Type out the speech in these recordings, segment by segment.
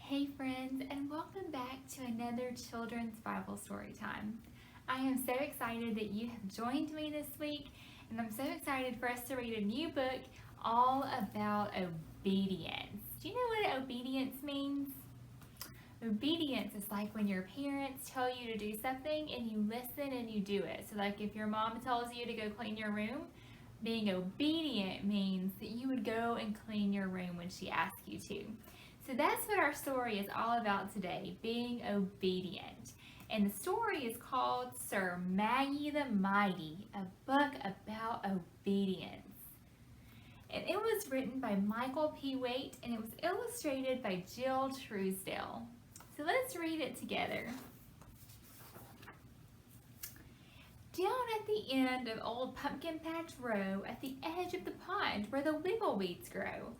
Hey friends, and welcome back to another Children's Bible Story Time. I am so excited that you have joined me this week, and I'm so excited for us to read a new book all about obedience. Do you know what obedience means? Obedience is like when your parents tell you to do something and you listen and you do it. So like if your mom tells you to go clean your room, being obedient means that you would go and clean your room when she asks you to. So that's what our story is all about today, being obedient. And the story is called Sir Maggie the Mighty, a book about obedience. And it was written by Michael P. Waite and it was illustrated by Jill Truesdale. So let's read it together. Down at the end of Old Pumpkin Patch Row, at the edge of the pond where the wiggleweeds grow,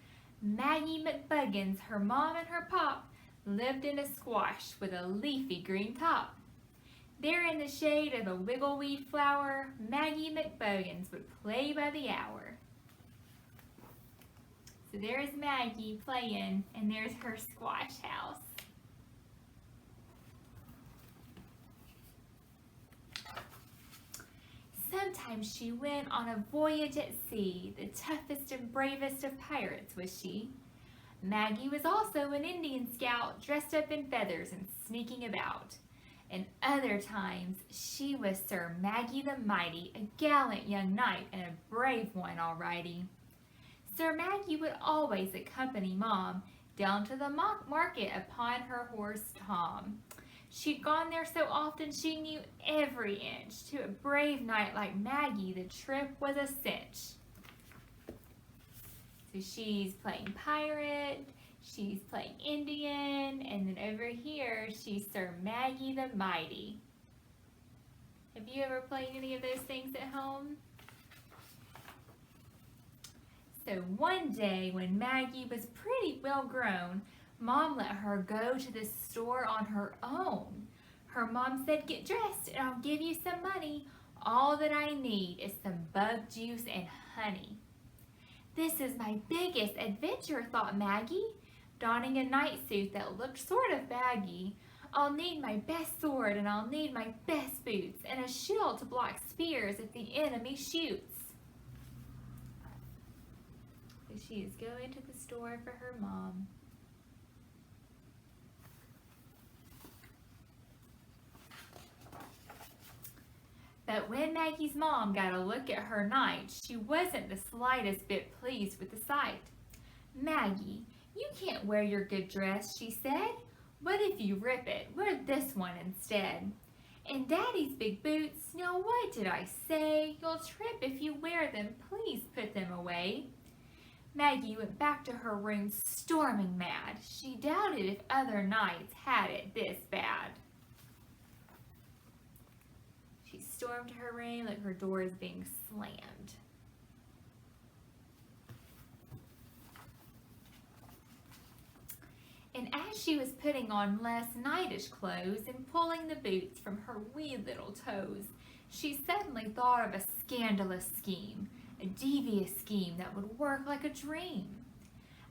Maggie McBuggins, her mom and her pop, lived in a squash with a leafy green top. There in the shade of a wiggleweed flower, Maggie McBuggins would play by the hour. So there's Maggie playing, and there's her squash house. Sometimes she went on a voyage at sea, the toughest and bravest of pirates was she. Maggie was also an Indian scout, dressed up in feathers and sneaking about. And other times she was Sir Maggie the Mighty, a gallant young knight and a brave one, alrighty. Sir Maggie would always accompany Mom down to the market upon her horse Tom. She'd gone there so often she knew every inch. To a brave knight like Maggie, the trip was a cinch. So she's playing pirate, she's playing Indian, and then over here she's Sir Maggie the Mighty. Have you ever played any of those things at home? So one day when Maggie was pretty well grown, Mom let her go to the store on her own. Her mom said, "Get dressed and I'll give you some money. All that I need is some bug juice and honey." This is my biggest adventure, thought Maggie, donning a night suit that looked sort of baggy. I'll need my best sword and I'll need my best boots and a shield to block spears if the enemy shoots. So she is going to the store for her mom. But when Maggie's mom got a look at her knight, she wasn't the slightest bit pleased with the sight. "Maggie, you can't wear your good dress," she said. "What if you rip it? Wear this one instead. And Daddy's big boots, now what did I say? You'll trip if you wear them, please put them away." Maggie went back to her room storming mad. She doubted if other knights had it this bad. She stormed to her room like her door is being slammed. And as she was putting on less knightish clothes and pulling the boots from her wee little toes, she suddenly thought of a scandalous scheme, a devious scheme that would work like a dream.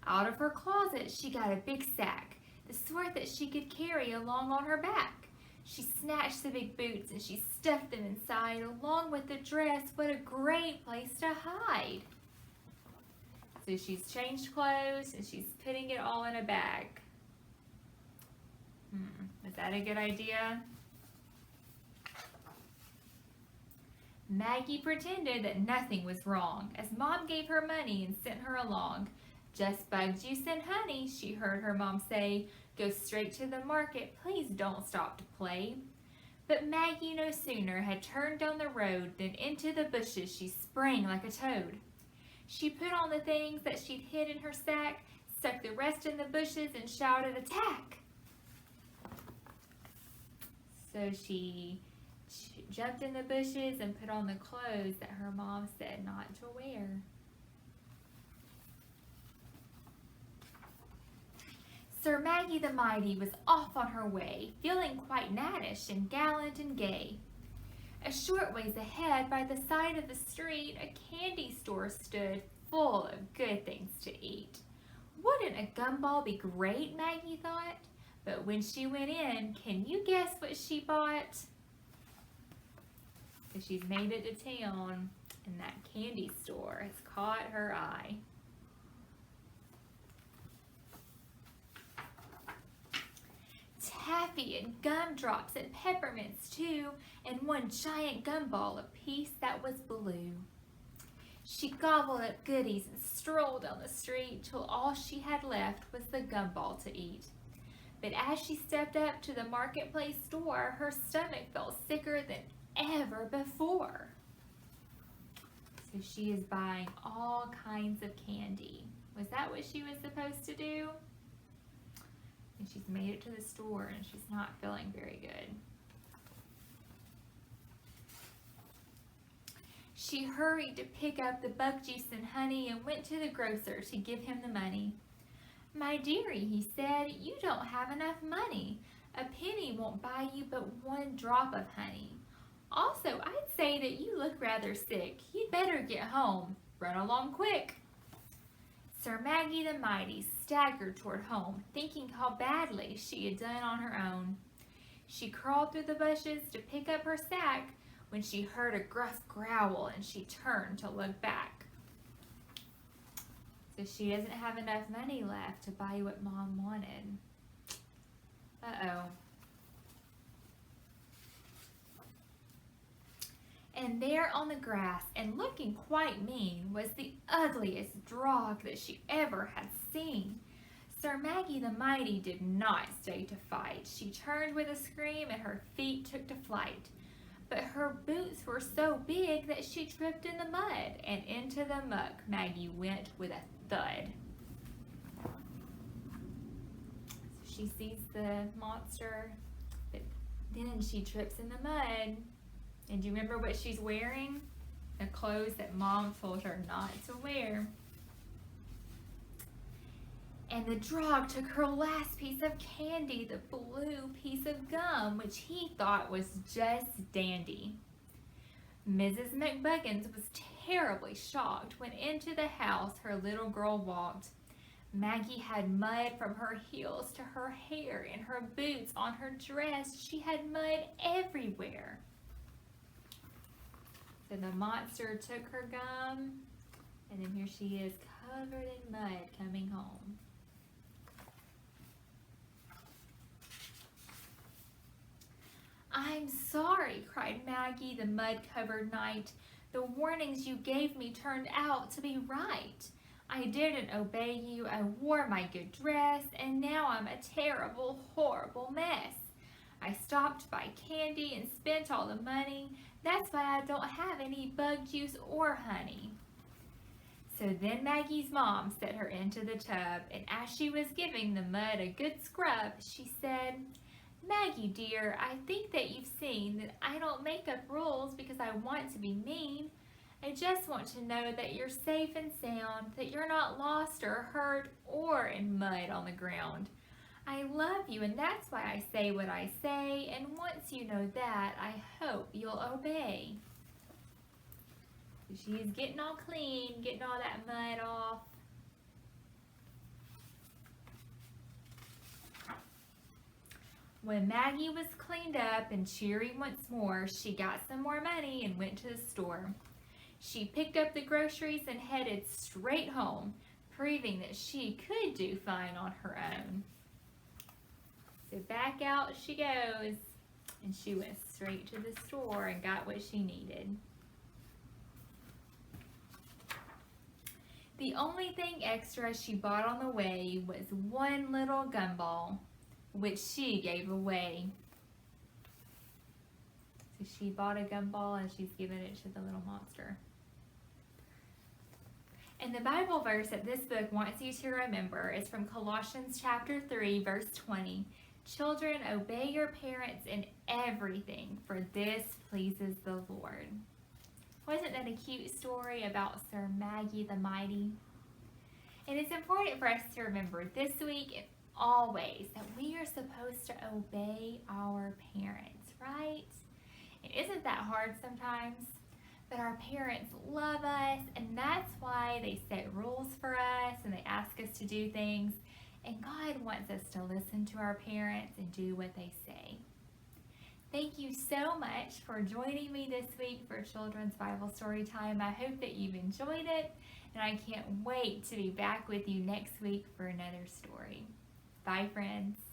Out of her closet she got a big sack, the sort that she could carry along on her back. She snatched the big boots and she stuffed them inside along with the dress. What a great place to hide. So she's changed clothes and she's putting it all in a bag. Is that a good idea? Maggie pretended that nothing was wrong as Mom gave her money and sent her along. "Just bug juice and honey," she heard her mom say. "Go straight to the market, please don't stop to play." But Maggie no sooner had turned down the road than into the bushes she sprang like a toad. She put on the things that she'd hid in her sack, stuck the rest in the bushes and shouted, "Attack!" So she jumped in the bushes and put on the clothes that her mom said not to wear. Sir Maggie the Mighty was off on her way, feeling quite naddish and gallant and gay. A short ways ahead, by the side of the street, a candy store stood full of good things to eat. Wouldn't a gumball be great, Maggie thought. But when she went in, can you guess what she bought? So she's made it to town, and that candy store has caught her eye. Taffy and gumdrops and peppermints too, and one giant gumball apiece that was blue. She gobbled up goodies and strolled down the street till all she had left was the gumball to eat. But as she stepped up to the marketplace door, her stomach felt sicker than ever before. So she is buying all kinds of candy. Was that what she was supposed to do? And she's made it to the store and she's not feeling very good. She hurried to pick up the bug juice and honey and went to the grocer to give him the money. "My dearie," he said, "you don't have enough money. A penny won't buy you but one drop of honey. Also, I'd say that you look rather sick. You'd better get home. Run along quick." Sir Maggie the Mighty staggered toward home, thinking how badly she had done on her own. She crawled through the bushes to pick up her sack when she heard a gruff growl and she turned to look back. So she doesn't have enough money left to buy what Mom wanted. Uh-oh. And there on the grass, and looking quite mean, was the ugliest drog that she ever had seen. Sir Maggie the Mighty did not stay to fight. She turned with a scream and her feet took to flight. But her boots were so big that she tripped in the mud, and into the muck Maggie went with a thud. So she sees the monster, but then she trips in the mud. And do you remember what she's wearing? The clothes that Mom told her not to wear. And the drog took her last piece of candy, the blue piece of gum, which he thought was just dandy. Mrs. McBuggins was terribly shocked when into the house her little girl walked. Maggie had mud from her heels to her hair, and her boots on her dress. She had mud everywhere. So the monster took her gum, and then here she is covered in mud coming home. "I'm sorry," cried Maggie the mud-covered knight. "The warnings you gave me turned out to be right. I didn't obey you, I wore my good dress, and now I'm a terrible, horrible mess. I stopped to buy candy and spent all the money. That's why I don't have any bug juice or honey." So then Maggie's mom set her into the tub, and as she was giving the mud a good scrub, she said, "Maggie dear, I think that you've seen that I don't make up rules because I want to be mean. I just want to know that you're safe and sound, that you're not lost or hurt or in mud on the ground. I love you, and that's why I say what I say, and once you know that, I hope you'll obey." So she's getting all clean, getting all that mud off. When Maggie was cleaned up and cheery once more, she got some more money and went to the store. She picked up the groceries and headed straight home, proving that she could do fine on her own. So back out she goes, and she went straight to the store and got what she needed. The only thing extra she bought on the way was one little gumball, which she gave away. So she bought a gumball and she's given it to the little monster. And the Bible verse that this book wants you to remember is from Colossians chapter 3, verse 20. "Children, obey your parents in everything, for this pleases the Lord." Wasn't that a cute story about Sir Maggie the Mighty? And it's important for us to remember this week and always that we are supposed to obey our parents, right? And isn't that hard sometimes? But our parents love us, and that's why they set rules for us and they ask us to do things. And God wants us to listen to our parents and do what they say. Thank you so much for joining me this week for Children's Bible Story Time. I hope that you've enjoyed it, and I can't wait to be back with you next week for another story. Bye, friends.